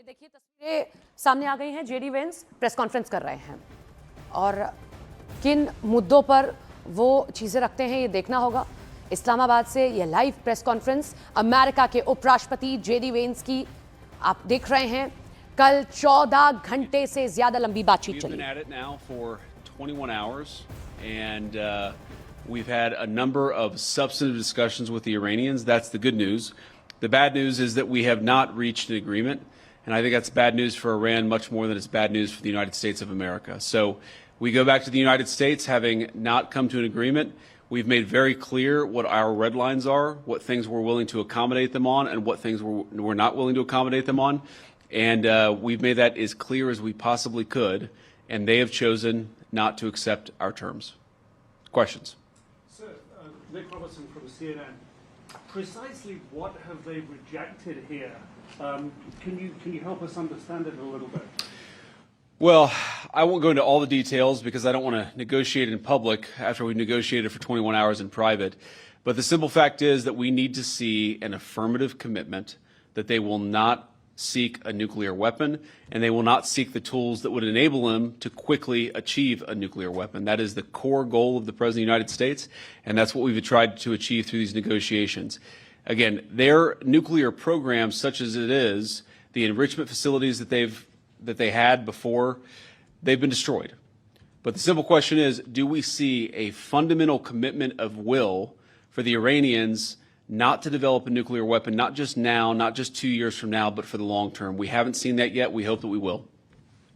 ये देखिए तस्वीरें सामने आ गई हैं। जेडी वेंस प्रेस कॉन्फ्रेंस कर रहे हैं और किन मुद्दों पर वो चीजें रखते हैं ये देखना होगा। इस्लामाबाद से ये लाइव प्रेस कॉन्फ्रेंस अमेरिका के उपराष्ट्रपति जेडी वेंस की आप देख रहे हैं। कल 14 घंटे से ज्यादा लंबी बातचीत चली। We've had a number of substantive discussions with the Iranians. That's the good news. The bad news is that we have not reached an agreement. And I think that's bad news for Iran much more than it's bad news for the United States of America. So we go back to the United States having not come to an agreement. We've made very clear what our red lines are, what things we're willing to accommodate them on, and what things we're not willing to accommodate them on. And we've made that as clear as we possibly could. And they have chosen not to accept our terms. Questions? Sir, Nick Robertson from CNN. Precisely what have they rejected here? Can you help us understand it a little bit? Well, I won't go into all the details because I don't want to negotiate in public after we've negotiated for 21 hours in private. But the simple fact is that we need to see an affirmative commitment that they will not seek a nuclear weapon, and they will not seek the tools that would enable them to quickly achieve a nuclear weapon. That is the core goal of the President of the United States, and that's what we've tried to achieve through these negotiations. Again, their nuclear program, such as it is, the enrichment facilities that they had before, they've been destroyed. But the simple question is, do we see a fundamental commitment of will for the Iranians not to develop a nuclear weapon, not just now, not just 2 years from now, but for the long term? We haven't seen that yet. We hope that we will.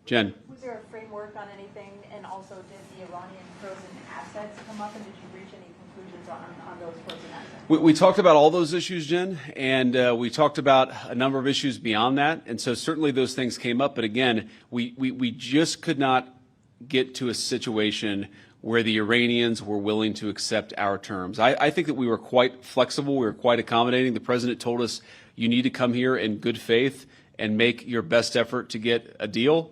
Jen. Was there a framework on anything? And also, did the Iranian frozen assets come up, and did you reach any conclusions on those frozen assets? We talked about all those issues, Jen, and we talked about a number of issues beyond that. And so certainly those things came up. But again, we just could not get to a situation where the Iranians were willing to accept our terms. I think that we were quite flexible. We were quite accommodating. The president told us, you need to come here in good faith and make your best effort to get a deal.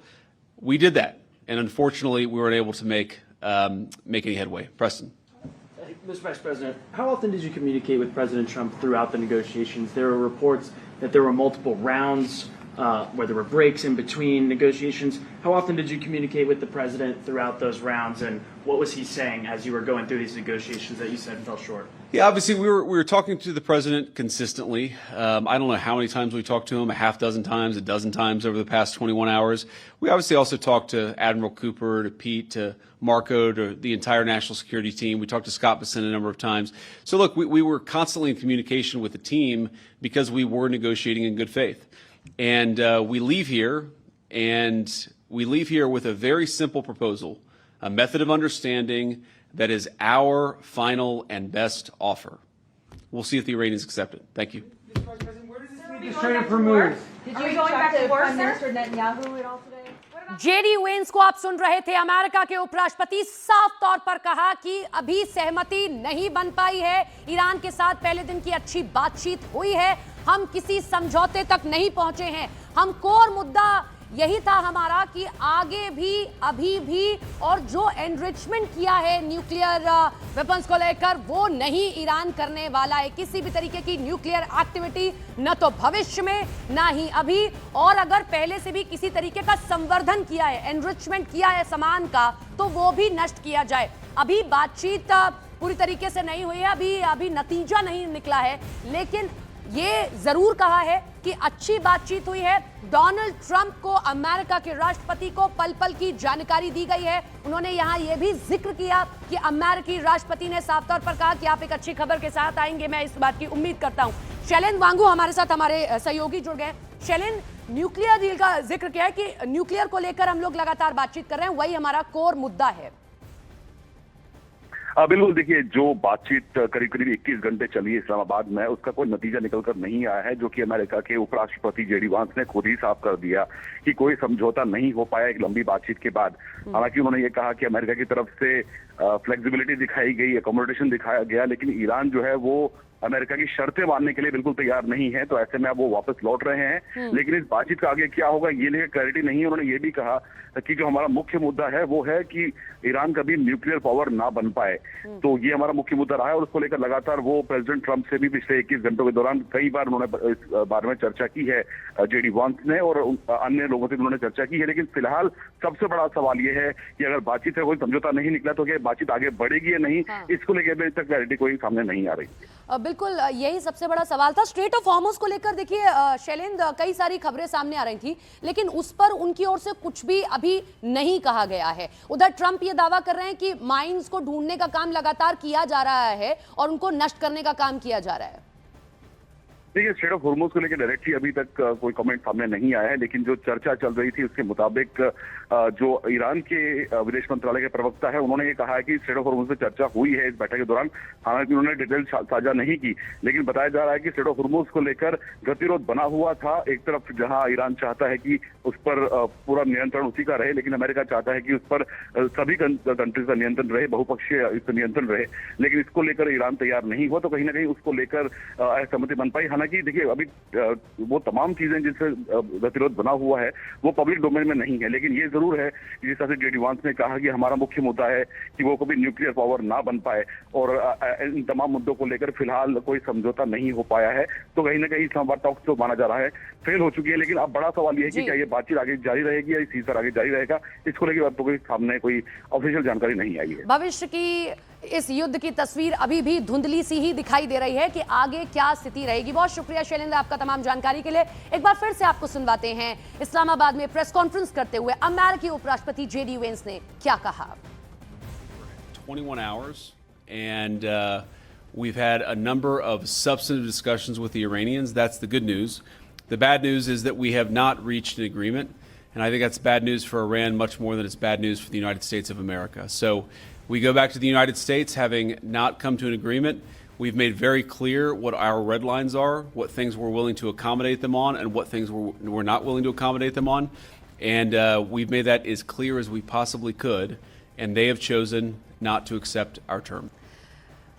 We did that. And unfortunately, we weren't able to make any headway. Preston. Mr. Vice President, how often did you communicate with President Trump throughout the negotiations? There were reports that there were multiple rounds where there were breaks in between negotiations. How often did you communicate with the president throughout those rounds, and what was he saying as you were going through these negotiations that you said fell short? Yeah, obviously we were talking to the president consistently. I don't know how many times we talked to him, a half dozen times, a dozen times over the past 21 hours. We obviously also talked to Admiral Cooper, to Pete, to Marco, to the entire national security team. We talked to Scott Bessent a number of times. So look, we were constantly in communication with the team because we were negotiating in good faith. And we leave here with a very simple proposal, a method of understanding that is our final and best offer. We'll see if the Iranians accept it. Thank you. Mr. Vice President, where does this lead this trade for move? Did you go back to Prime Minister Netanyahu at all today? JD Vance को आप सुन रहे थे। America के उपराष्ट्रपति साफ तौर पर कहा कि अभी सहमति नहीं बन पाई है। ईरान के साथ पहले दिन की अच्छी बातचीत हुई है, हम किसी समझौते तक नहीं पहुंचे हैं। हम कोर मुद्दा यही था हमारा कि आगे भी, अभी भी, और जो एनरिचमेंट किया है न्यूक्लियर वेपन्स को लेकर, वो नहीं ईरान करने वाला है। किसी भी तरीके की न्यूक्लियर एक्टिविटी न तो भविष्य में, ना ही अभी। और अगर पहले से भी किसी तरीके का संवर्धन किया है, एनरिचमेंट किया है सामान का, तो वो भी नष्ट किया जाए। अभी बातचीत पूरी तरीके से नहीं हुई है, अभी नतीजा नहीं निकला है, लेकिन ये जरूर कहा है कि अच्छी बातचीत हुई है। डोनाल्ड ट्रंप को, अमेरिका के राष्ट्रपति को, पल पल की जानकारी दी गई है। उन्होंने यहां यह भी जिक्र किया कि अमेरिकी राष्ट्रपति ने साफ तौर पर कहा कि आप एक अच्छी खबर के साथ आएंगे। मैं इस बात की उम्मीद करता हूं। शैलेंद्र वांगू हमारे साथ, हमारे सहयोगी जुड़ गए। शैलेंद्र, न्यूक्लियर डील का जिक्र किया है कि न्यूक्लियर को लेकर हम लोग लगातार बातचीत कर रहे हैं, वही हमारा कोर मुद्दा है। बिल्कुल, देखिए, जो बातचीत करीब करीब 21 घंटे चली इस्लामाबाद में, उसका कोई नतीजा निकलकर नहीं आया है, जो कि अमेरिका के उपराष्ट्रपति जेडी वांस ने खुद ही साफ कर दिया कि कोई समझौता नहीं हो पाया एक लंबी बातचीत के बाद। हालांकि उन्होंने ये कहा कि अमेरिका की तरफ से फ्लेक्सिबिलिटी दिखाई गई, अकोमोडेशन दिखाया गया, लेकिन ईरान जो है वो अमेरिका की शर्तें मानने के लिए बिल्कुल तैयार नहीं है, तो ऐसे में अब वो वापस लौट रहे हैं। लेकिन इस बातचीत का आगे क्या होगा ये लेकर क्लैरिटी नहीं है। उन्होंने ये भी कहा कि जो हमारा मुख्य मुद्दा है वो है कि ईरान कभी न्यूक्लियर पावर ना बन पाए, तो ये हमारा मुख्य मुद्दा रहा है और उसको लेकर लगातार वो प्रेसिडेंट ट्रंप से भी पिछले 21 घंटों के दौरान कई बार उन्होंने इस बारे में चर्चा की है, जेडी वांस ने और अन्य लोगों से उन्होंने चर्चा की है। लेकिन फिलहाल सबसे बड़ा सवाल ये है कि अगर बातचीत से कोई समझौता नहीं निकला तो क्या बातचीत आगे बढ़ेगी या नहीं, इसको लेकर अभी तक क्लैरिटी कोई सामने नहीं आ रही। बिल्कुल यही सबसे बड़ा सवाल था। स्ट्रेट ऑफ हॉर्मुज को लेकर देखिए शैलेंद्र, कई सारी खबरें सामने आ रही थी, लेकिन उस पर उनकी ओर से कुछ भी अभी नहीं कहा गया है। उधर ट्रंप ये दावा कर रहे हैं कि माइंस को ढूंढने का काम लगातार किया जा रहा है और उनको नष्ट करने का काम किया जा रहा है। देखिए, स्ट्रेट ऑफ हॉर्मुज को लेकर डायरेक्टली अभी तक कोई कमेंट सामने नहीं आया है, लेकिन जो चर्चा चल रही थी उसके मुताबिक जो ईरान के विदेश मंत्रालय के प्रवक्ता है उन्होंने ये कहा है कि स्ट्रेट ऑफ हॉर्मुज से चर्चा हुई है इस बैठक के दौरान। हालांकि उन्होंने डिटेल साझा नहीं की, लेकिन बताया जा रहा है कि स्ट्रेट ऑफ हॉर्मुज को लेकर गतिरोध बना हुआ था। एक तरफ जहां ईरान चाहता है कि उस पर पूरा नियंत्रण उसी का रहे, लेकिन अमेरिका चाहता है कि उस पर सभी कंट्रीज का नियंत्रण रहे, बहुपक्षीय नियंत्रण रहे। लेकिन इसको लेकर ईरान तैयार नहीं हुआ, तो कहीं ना कहीं उसको लेकर असहमति बन पाई। हालांकि देखिए, अभी वो तमाम चीजें जिससे गतिरोध बना हुआ है वो पब्लिक डोमेन में नहीं है, लेकिन ये जरूर है कि जिस तरह से जेडी वांस ने कहा कि हमारा मुख्य मुद्दा है कि वो कभी न्यूक्लियर पावर ना बन पाए और इन तमाम मुद्दों को लेकर फिलहाल कोई समझौता नहीं हो पाया है। तो कहीं ना कहीं इस्लामाबाद टॉक्स जो माना जा रहा है फेल हो चुकी है। लेकिन अब बड़ा सवाल ये है कि क्या ये बातचीत आगे जारी रहेगी या इस चीज पर आगे जारी रहेगा, इसको लेकर अब तो कोई सामने कोई ऑफिशियल जानकारी नहीं आई है। भविष्य की इस युद्ध की तस्वीर अभी भी धुंधली सी ही दिखाई दे रही है कि आगे क्या स्थिति रहेगी। बहुत शुक्रिया शैलेंद्र आपका तमाम जानकारी के लिए। एक बार फिर से आपको सुनवाते हैं इस्लामाबाद में प्रेस कॉन्फ्रेंस करते हुए अमेरिकी उपराष्ट्रपति जेडी वेंस ने क्या कहा। 21 hours and we've had a number of substantive discussions with the Iranians. That's the good news. The bad news is that we have not reached an agreement, and I think that's bad news for Iran much more than it's bad news for the United States of America. So we go back to the United States having not come to an agreement. We've made very clear what our red lines are, what things we're willing to accommodate them on, and what things we're not willing to accommodate them on. And we've made that as clear as we possibly could, and they have chosen not to accept our terms.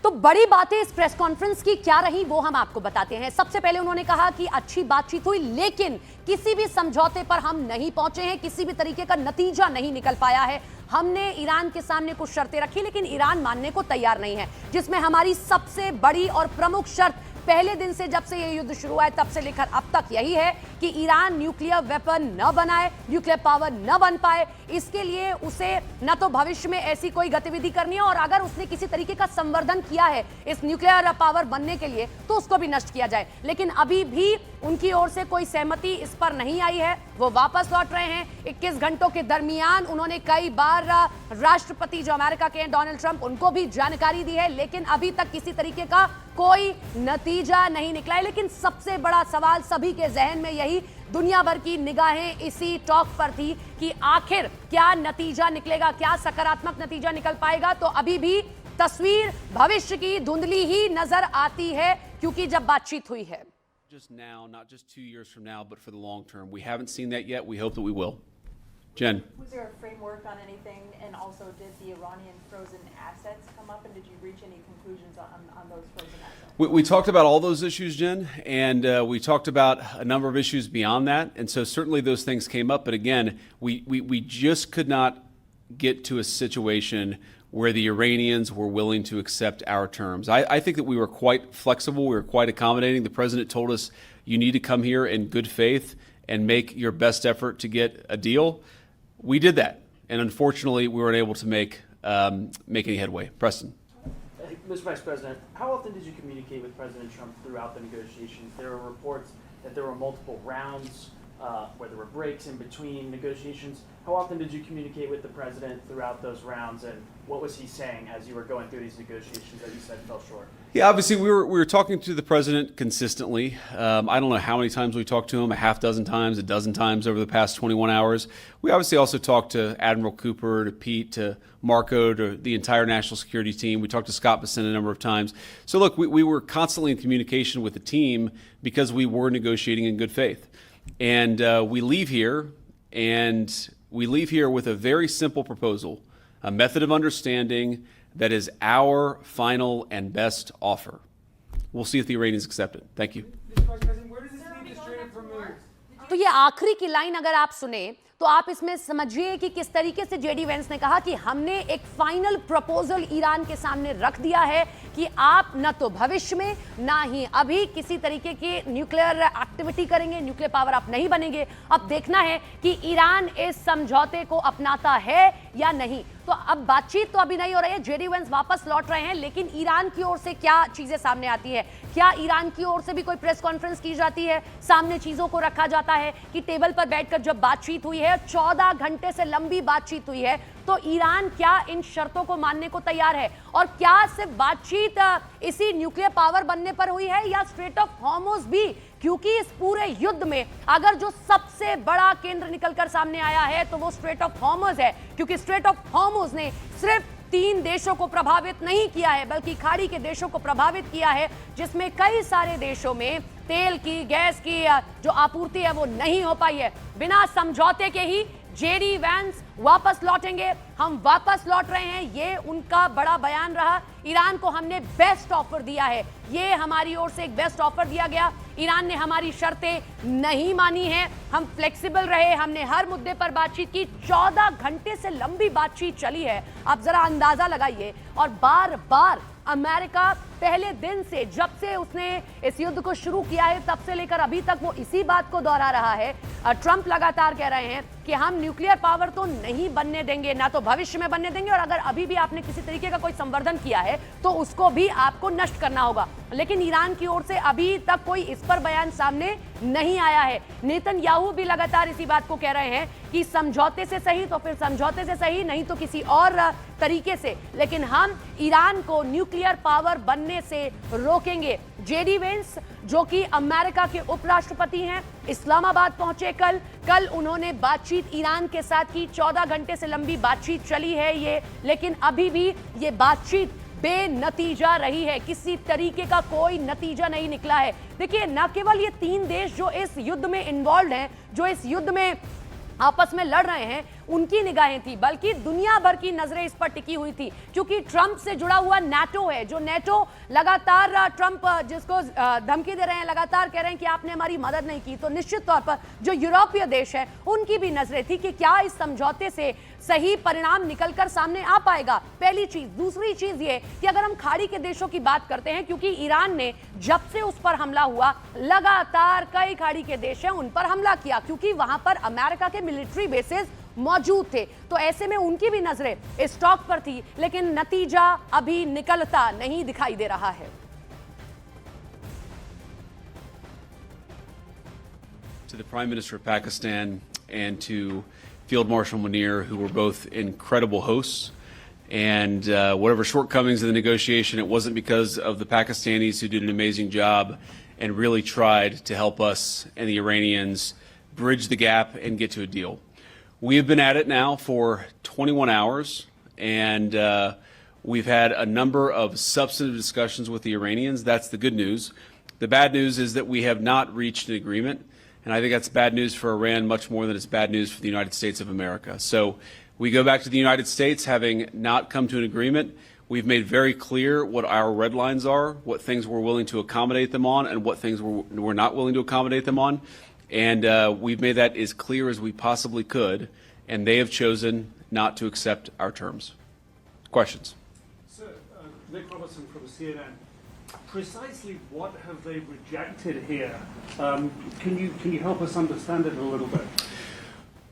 तो बड़ी बातें इस press conference की क्या रही वो हम आपको बताते हैं। सबसे पहले उन्होंने कहा कि अच्छी बातचीत हुई, लेकिन किसी भी समझौते पर हम नहीं पहुंचे हैं, किसी भी तरीके का नतीजा नहीं निकल पाया है। हमने ईरान के सामने कुछ शर्तें रखी, लेकिन ईरान मानने को तैयार नहीं है, जिसमें हमारी सबसे बड़ी और प्रमुख शर्त पहले दिन से जब से ये युद्ध शुरू हुआ है तब से लेकर अब तक यही है कि ईरान न्यूक्लियर वेपन न बनाए, न्यूक्लियर पावर न बन पाए। इसके लिए उसे न तो भविष्य में ऐसी कोई गतिविधि करनी है, और अगर उसने किसी तरीके का संवर्धन किया है इस न्यूक्लियर पावर बनने के लिए तो उसको भी नष्ट किया जाए। लेकिन अभी भी उनकी ओर से कोई सहमति इस पर नहीं आई है। वो वापस लौट रहे हैं। 21 घंटों के दरमियान उन्होंने कई बार राष्ट्रपति जो अमेरिका के हैं डोनाल्ड ट्रंप, उनको भी जानकारी दी है, लेकिन अभी तक किसी तरीके का कोई नतीजा नहीं निकला है। लेकिन सबसे बड़ा सवाल सभी के जहन में यही, दुनिया भर की निगाहें इसी टॉक पर थी कि आखिर क्या नतीजा निकलेगा, क्या सकारात्मक नतीजा निकल पाएगा। तो अभी भी तस्वीर भविष्य की धुंधली ही नजर आती है, क्योंकि जब बातचीत हुई है Just now, not just 2 years from now, but for the long term. We haven't seen that yet. We hope that we will. Jen. Was there a framework on anything, and also did the Iranian frozen assets come up, and did you reach any conclusions on those frozen assets? We talked about all those issues, Jen, and we talked about a number of issues beyond that. And so certainly those things came up. But again, we just could not get to a situation where the Iranians were willing to accept our terms. I think that we were quite flexible. We were quite accommodating. The president told us, you need to come here in good faith and make your best effort to get a deal. We did that. And unfortunately, we weren't able to make any headway. Preston. Mr. Vice President, how often did you communicate with President Trump throughout the negotiations? There were reports that there were multiple rounds, where there were breaks in between negotiations. How often did you communicate with the president throughout those rounds, and what was he saying as you were going through these negotiations that you said fell short? Yeah, obviously we were talking to the president consistently. I don't know how many times we talked to him, a half dozen times, a dozen times over the past 21 hours. We obviously also talked to Admiral Cooper, to Pete, to Marco, to the entire national security team. We talked to Scott Bessent a number of times. So look, we were constantly in communication with the team because we were negotiating in good faith. And we leave here with a very simple proposal, a method of understanding that is our final and best offer. We'll see if the Iranians accept it. Thank you. तो ये आखिरी की line अगर आप सुने तो आप इसमें समझिए कि किस तरीके से जेडी वेंस ने कहा कि हमने एक फाइनल प्रपोजल ईरान के सामने रख दिया है कि आप न तो भविष्य में ना ही अभी किसी तरीके की न्यूक्लियर एक्टिविटी करेंगे, न्यूक्लियर पावर आप नहीं बनेंगे। अब देखना है कि ईरान इस समझौते को अपनाता है या नहीं। तो अब बातचीत तो अभी नहीं हो रही है, जेडी वेंस वापस लौट रहे हैं, लेकिन ईरान की ओर से क्या चीजें सामने आती है? क्या ईरान की ओर से भी कोई प्रेस कॉन्फ्रेंस की जाती है, सामने चीजों को रखा जाता है कि टेबल पर बैठकर जब बातचीत हुई है, 14 घंटे से लंबी बातचीत हुई है, तो ईरान क्या इन शर्तों को मानने को तैयार है? और क्या सिर्फ बातचीत इसी न्यूक्लियर पावर बनने पर हुई है या स्ट्रेट ऑफ हॉर्मुज भी? क्योंकि इस पूरे युद्ध में अगर जो सबसे बड़ा केंद्र निकलकर सामने आया है तो वो स्ट्रेट ऑफ हॉर्मुज है, क्योंकि स्ट्रेट ऑफ हॉर्मुज ने सिर्फ 3 देशों को प्रभावित नहीं किया है बल्कि खाड़ी के देशों को प्रभावित किया है, जिसमें कई सारे देशों में तेल की, गैस की जो आपूर्ति है वो नहीं हो पाई है। बिना समझौते के ही जेडी वेंस वापस लौटेंगे, हम वापस लौट रहे हैं, ये उनका बड़ा बयान रहा। ईरान को हमने बेस्ट ऑफर दिया है, ये हमारी ओर से एक बेस्ट ऑफर दिया गया। ईरान ने हमारी शर्तें नहीं मानी हैं, हम फ्लेक्सिबल रहे, हमने हर मुद्दे पर बातचीत की। 14 घंटे से लंबी बातचीत चली है, आप जरा अंदाजा लगाइए। और बार बार अमेरिका पहले दिन से, जब से उसने इस युद्ध को शुरू किया है तब से लेकर अभी तक वो इसी बात को दोहरा रहा है। ट्रंप लगातार कह रहे हैं कि हम न्यूक्लियर पावर तो नहीं बनने देंगे, ना तो भविष्य में बनने देंगे, और अगर अभी भी आपने किसी तरीके का कोई संवर्धन किया है तो उसको भी आपको नष्ट करना होगा। लेकिन ईरान की ओर से अभी तक कोई इस पर बयान सामने नहीं आया है। नेतन्याहू भी लगातार इसी बात को कह रहे हैं कि समझौते से सही तो फिर समझौते से सही, नहीं तो किसी और तरीके से, लेकिन हम ईरान को न्यूक्लियर पावर बनने से रोकेंगे। जेडी वेंस जो कि अमेरिका के उपराष्ट्रपति हैं, इस्लामाबाद पहुंचे कल उन्होंने बातचीत ईरान के साथ की। 14 घंटे से लंबी बातचीत चली है ये, लेकिन अभी भी ये बातचीत बेनतीजा रही है, किसी तरीके का कोई नतीजा नहीं निकला है। देखिए, न केवल ये 3 देश जो इस युद्ध में इन्वॉल्व हैं, जो इस युद्ध में आपस में लड़ रहे हैं, उनकी निगाहें थी, बल्कि दुनिया भर की नजरें इस पर टिकी हुई थी, क्योंकि ट्रंप से जुड़ा हुआ नाटो है। जो नाटो लगातार ट्रंप जिसको धमकी दे रहे हैं, लगातार कह रहे हैं कि आपने हमारी मदद नहीं की, तो निश्चित तौर पर जो यूरोपीय देश है उनकी भी नजरें थी कि क्या इस समझौते से सही परिणाम निकलकर सामने आ पाएगा। पहली चीज। दूसरी चीज ये कि अगर हम खाड़ी के देशों की बात करते हैं, क्योंकि ईरान ने जब से उस पर हमला हुआ लगातार कई खाड़ी के देश हैं उन पर हमला किया, क्योंकि वहां पर अमेरिका के मिलिट्री बेसेस मौजूद थे। तो ऐसे में उनकी भी नजरें इस टॉक पर थी, लेकिन नतीजा अभी निकलता नहीं दिखाई दे रहा है। To the Prime Minister of Pakistan and to Field Marshal Munir, who were both incredible hosts, and whatever shortcomings in the negotiation, it wasn't because of the Pakistanis, who did an amazing job and really tried to help us and the Iranians bridge the gap and get to a deal. We have been at it now for 21 hours, and we've had a number of substantive discussions with the Iranians. That's the good news. The bad news is that we have not reached an agreement, and I think that's bad news for Iran much more than it's bad news for the United States of America. So we go back to the United States having not come to an agreement. We've made very clear what our red lines are, what things we're willing to accommodate them on, and what things we're not willing to accommodate them on. And we've made that as clear as we possibly could, and they have chosen not to accept our terms. Questions? Sir, Nick Robertson from CNN. Precisely what have they rejected here? Can you help us understand it a little bit?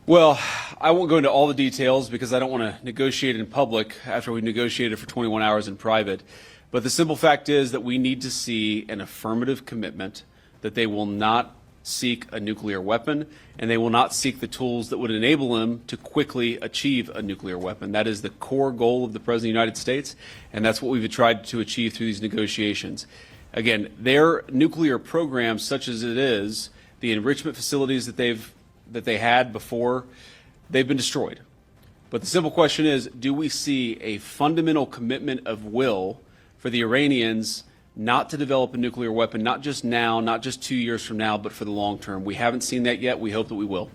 Well, I won't go into all the details because I don't want to negotiate in public after we negotiated for 21 hours in private. But the simple fact is that we need to see an affirmative commitment that they will not seek a nuclear weapon, and they will not seek the tools that would enable them to quickly achieve a nuclear weapon. That is the core goal of the President of the United States, and that's what we've tried to achieve through these negotiations. Again, their nuclear program, such as it is, the enrichment facilities that they had before, they've been destroyed. But the simple question is, do we see a fundamental commitment of will for the Iranians not to develop a nuclear weapon, not just now, not just 2 years from now, but for the long term? We haven't seen that yet. We hope that we will.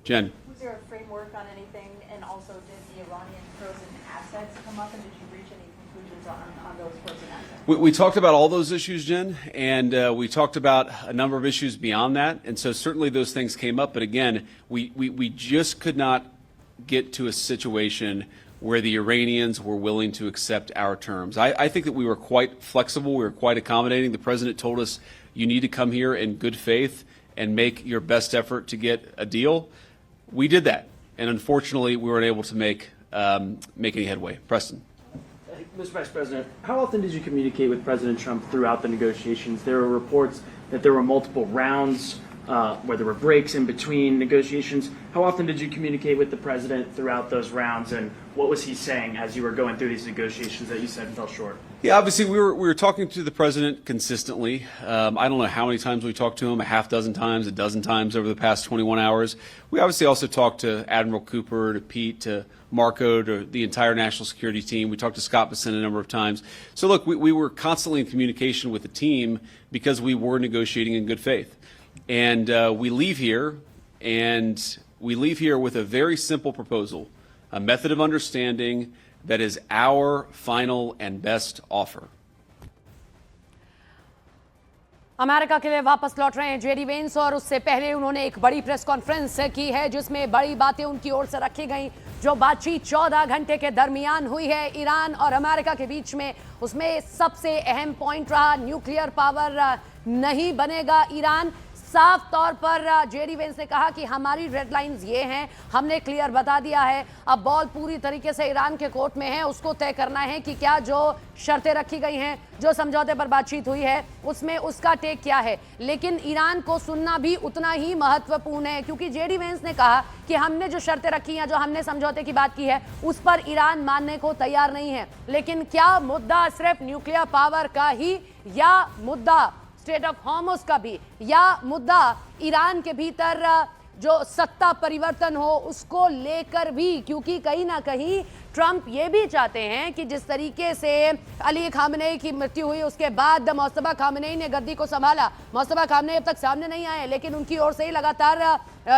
Jen. Was there a framework on anything? And also, did the Iranian frozen assets come up, and did you reach any conclusions on those ports and assets? We talked about all those issues, Jen, and we talked about a number of issues beyond that. And so certainly those things came up. But again, we just could not get to a situation where the Iranians were willing to accept our terms. I think that we were quite flexible. We were quite accommodating. The president told us, you need to come here in good faith and make your best effort to get a deal. We did that. And unfortunately, we weren't able to make any headway. Preston. Mr. Vice President, how often did you communicate with President Trump throughout the negotiations? There were reports that there were multiple rounds where there were breaks in between negotiations. How often did you communicate with the president throughout those rounds, and what was he saying as you were going through these negotiations that you said fell short? Yeah, obviously we were talking to the president consistently. I don't know how many times we talked to him, a half dozen times, a dozen times over the past 21 hours. We obviously also talked to Admiral Cooper, to Pete, to Marco, to the entire national security team. We talked to Scott Bessent a number of times. So look, we were constantly in communication with the team because we were negotiating in good faith. And we leave here with a very simple proposal, a method of understanding that is our final and best offer. America के लिए वापस लौट रहे हैं JD Vance और उससे पहले उन्होंने एक बड़ी प्रेस कॉन्फ्रेंस की है जिसमें बड़ी बातें उनकी ओर से रखी गई। जो बातचीत 14 घंटे के दरमियान हुई है ईरान और अमेरिका के बीच में, उसमें सबसे अहम पॉइंट रहा न्यूक्लियर पावर नहीं बनेगा ईरान। साफ तौर पर जेडी वेंस ने कहा कि हमारी रेड लाइंस ये हैं, हमने क्लियर बता दिया है। अब बॉल पूरी तरीके से ईरान के कोर्ट में है, उसको तय करना है कि क्या जो शर्तें रखी गई हैं, जो समझौते पर बातचीत हुई है, उसमें उसका टेक क्या है। लेकिन ईरान को सुनना भी उतना ही महत्वपूर्ण है, क्योंकि जेडी वेंस ने कहा कि हमने जो शर्तें रखी हैं, जो हमने समझौते की बात की है, उस पर ईरान मानने को तैयार नहीं है। लेकिन क्या मुद्दा सिर्फ न्यूक्लियर पावर का ही, या मुद्दा स्टेट ऑफ हॉर्मुज़ का भी, या मुद्दा ईरान के भीतर जो सत्ता परिवर्तन हो उसको लेकर भी? क्योंकि कहीं ना कहीं ट्रंप ये भी चाहते हैं कि जिस तरीके से अली खामनेई की मृत्यु हुई उसके बाद मोस्तफा खामनेई ने गद्दी को संभाला, मोस्तफा खामनेई अब तक सामने नहीं आए, लेकिन उनकी ओर से ही लगातार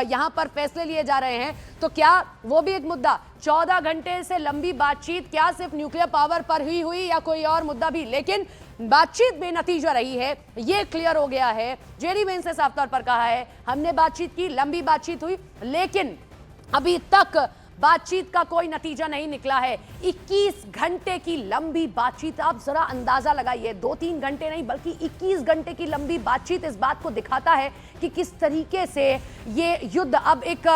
यहाँ पर फैसले लिए जा रहे हैं। तो क्या वो भी एक मुद्दा? 14 घंटे से लंबी बातचीत क्या सिर्फ न्यूक्लियर पावर पर ही हुई या कोई और मुद्दा भी? लेकिन बातचीत बेनतीजा रही है, ये क्लियर हो गया है। जेडी वेंस ने साफ तौर पर कहा है हमने बातचीत की, लंबी बातचीत हुई, लेकिन अभी तक बातचीत का कोई नतीजा नहीं निकला है। 21 घंटे की लंबी बातचीत, आप जरा अंदाजा लगाइए, 2-3 घंटे नहीं बल्कि 21 घंटे की लंबी बातचीत इस बात को दिखाता है कि किस तरीके से ये युद्ध अब एक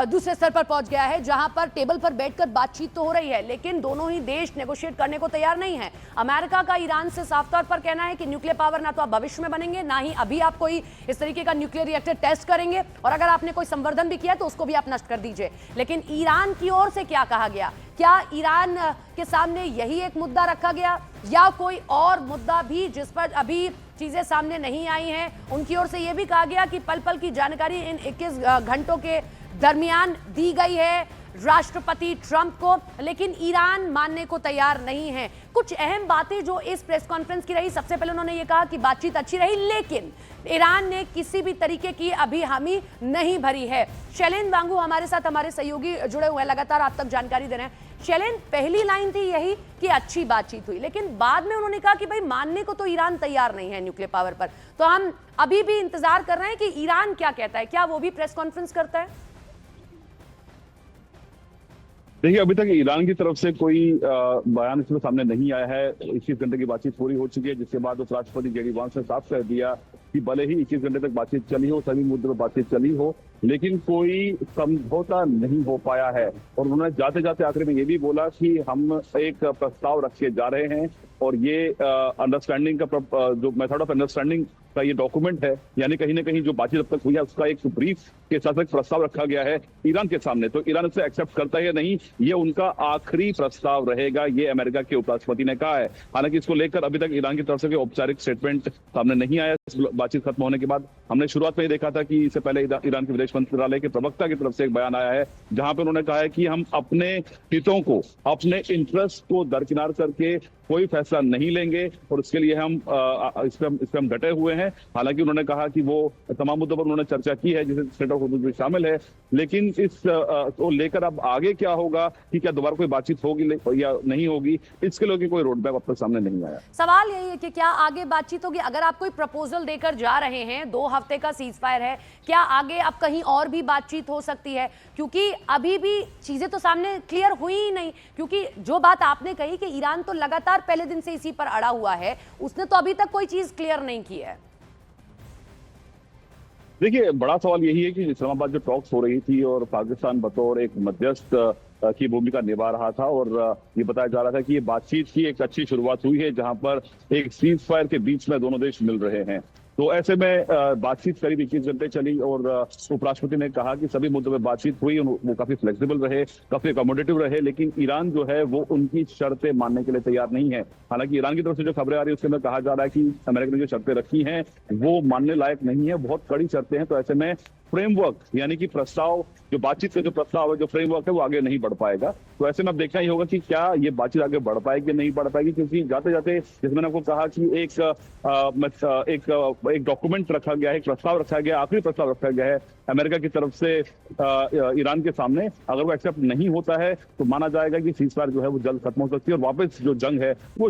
दूसरे स्तर पर पहुंच गया है, जहां पर टेबल पर बैठकर बातचीत तो हो रही है, लेकिन दोनों ही देश नेगोशिएट करने को तैयार नहीं है। अमेरिका का ईरान से साफ तौर पर कहना है कि न्यूक्लियर पावर ना तो आप भविष्य में बनेंगे, ना ही अभी आप कोई इस तरीके का न्यूक्लियर रिएक्टर टेस्ट करेंगे, और अगर आपने कोई संवर्धन भी किया तो उसको भी आप नष्ट कर दीजिए। लेकिन ईरान की ओर से क्या कहा गया? क्या ईरान के सामने यही एक मुद्दा रखा गया या कोई और मुद्दा भी जिस पर अभी चीजें सामने नहीं आई हैं? उनकी ओर से यह भी कहा गया कि पल पल की जानकारी इन 21 घंटों के दरमियान दी गई है राष्ट्रपति ट्रंप को, लेकिन ईरान मानने को तैयार नहीं है। कुछ अहम बातें जो इस प्रेस कॉन्फ्रेंस की रही, सबसे पहले उन्होंने ये कहा कि बातचीत अच्छी रही, लेकिन ईरान ने किसी भी तरीके की अभी हामी नहीं भरी है। शैलेंद्र वांगू हमारे साथ, हमारे सहयोगी जुड़े हुए हैं, लगातार आप तक जानकारी दे रहे हैं। शैलेंद्र, पहली लाइन थी यही कि अच्छी बातचीत हुई, लेकिन बाद में उन्होंने कहा कि भाई मानने को तो ईरान तैयार नहीं है न्यूक्लियर पावर पर। तो हम अभी भी इंतजार कर रहे हैं कि ईरान क्या कहता है, क्या वो भी प्रेस कॉन्फ्रेंस करता है? देखिए, अभी तक ईरान की तरफ से कोई बयान इसमें सामने नहीं आया है। 21 घंटे की बातचीत पूरी हो चुकी है, जिसके बाद उपराष्ट्रपति जेडी वांस ने साफ कर दिया कि भले ही 21 घंटे तक बातचीत चली हो, सभी मुद्दों पर बातचीत चली हो, लेकिन कोई समझौता नहीं हो पाया है। और उन्होंने जाते जाते आखिर में ये भी बोला कि हम एक प्रस्ताव रखे जा रहे हैं, और ये अंडरस्टैंडिंग का जो मेथड ऑफ अंडरस्टैंडिंग का ये डॉक्यूमेंट है, यानी कहीं ना कहीं जो बातचीत अब तक हुई है उसका एक ब्रीफ के साथ एक प्रस्ताव रखा गया है ईरान के सामने। तो ईरान इसे एक्सेप्ट करता है या नहीं, ये उनका आखिरी प्रस्ताव रहेगा, ये अमेरिका के उपराष्ट्रपति ने कहा है। हालांकि इसको लेकर अभी तक ईरान की तरफ से कोई औपचारिक स्टेटमेंट सामने नहीं आया। बातचीत खत्म होने के बाद हमने शुरुआत में ही देखा था कि इससे पहले ईरान के विदेश मंत्रालय के प्रवक्ता की तरफ से एक बयान आया है, जहां पर उन्होंने कहा है कि हम अपने हितों को, अपने इंटरेस्ट को दरकिनार करके कोई फैसला नहीं लेंगे और उसके लिए हम इस पे हम डटे हुए हैं। हालांकि उन्होंने कहा कि वो तमाम मुद्दों पर उन्होंने चर्चा की है, जिसे स्टेट ऑफ हुदूद भी शामिल है, लेकिन इस को लेकर अब आगे क्या होगा कि क्या दोबारा कोई बातचीत होगी या नहीं होगी, इसके लिए कोई रोड मैप अब तक सामने नहीं आया। सवाल यही है कि क्या आगे बातचीत होगी? अगर आप कोई प्रपोजल देकर जा रहे हैं, 2 हफ्ते का सीज फायर है, क्या आगे अब कहीं और भी बातचीत हो सकती है? क्योंकि अभी भी चीजें तो सामने क्लियर हुई ही नहीं, क्योंकि जो बात आपने कही कि ईरान तो लगातार पहले दिन से इसी पर अड़ा हुआ है, उसने तो अभी तक कोई चीज क्लियर नहीं की है। देखिए, बड़ा सवाल यही है कि इस्लामाबाद जो टॉक्स हो रही थी और पाकिस्तान बतौर एक मध्यस्थ की भूमिका निभा रहा था और ये बताया जा रहा था कि ये बातचीत की एक अच्छी शुरुआत हुई है, जहां पर एक सीज फायर के बीच में दोनों देश मिल रहे हैं। तो ऐसे में बातचीत करीब 21 घंटे चली और उपराष्ट्रपति ने कहा कि सभी मुद्दों पर बातचीत हुई, वो काफी फ्लेक्सिबल रहे, काफी अकोमोडेटिव रहे, लेकिन ईरान जो है वो उनकी शर्तें मानने के लिए तैयार नहीं है। हालांकि ईरान की तरफ से जो खबरें आ रही है उसके अंदर कहा जा रहा है कि अमेरिका ने जो शर्तें रखी हैं वो मानने लायक नहीं है, बहुत कड़ी शर्तें हैं। तो ऐसे में फ्रेमवर्क यानी कि प्रस्ताव, जो बातचीत का जो प्रस्ताव है, जो फ्रेमवर्क है, वो आगे नहीं बढ़ पाएगा। तो ऐसे में अब देखना ही होगा कि क्या ये बातचीत आगे बढ़ पाएगी नहीं बढ़ पाएगी, क्योंकि जाते जाते जैसे मैंने आपको कहा कि एक डॉक्यूमेंट रखा गया है, एक प्रस्ताव रखा गया, आखिरी प्रस्ताव रखा गया है अमेरिका की तरफ से ईरान के सामने। अगर वो एक्सेप्ट नहीं होता है तो माना जाएगा कि सीज फायर जो है वो जल्द खत्म हो सकती है और वापस जो जंग है वो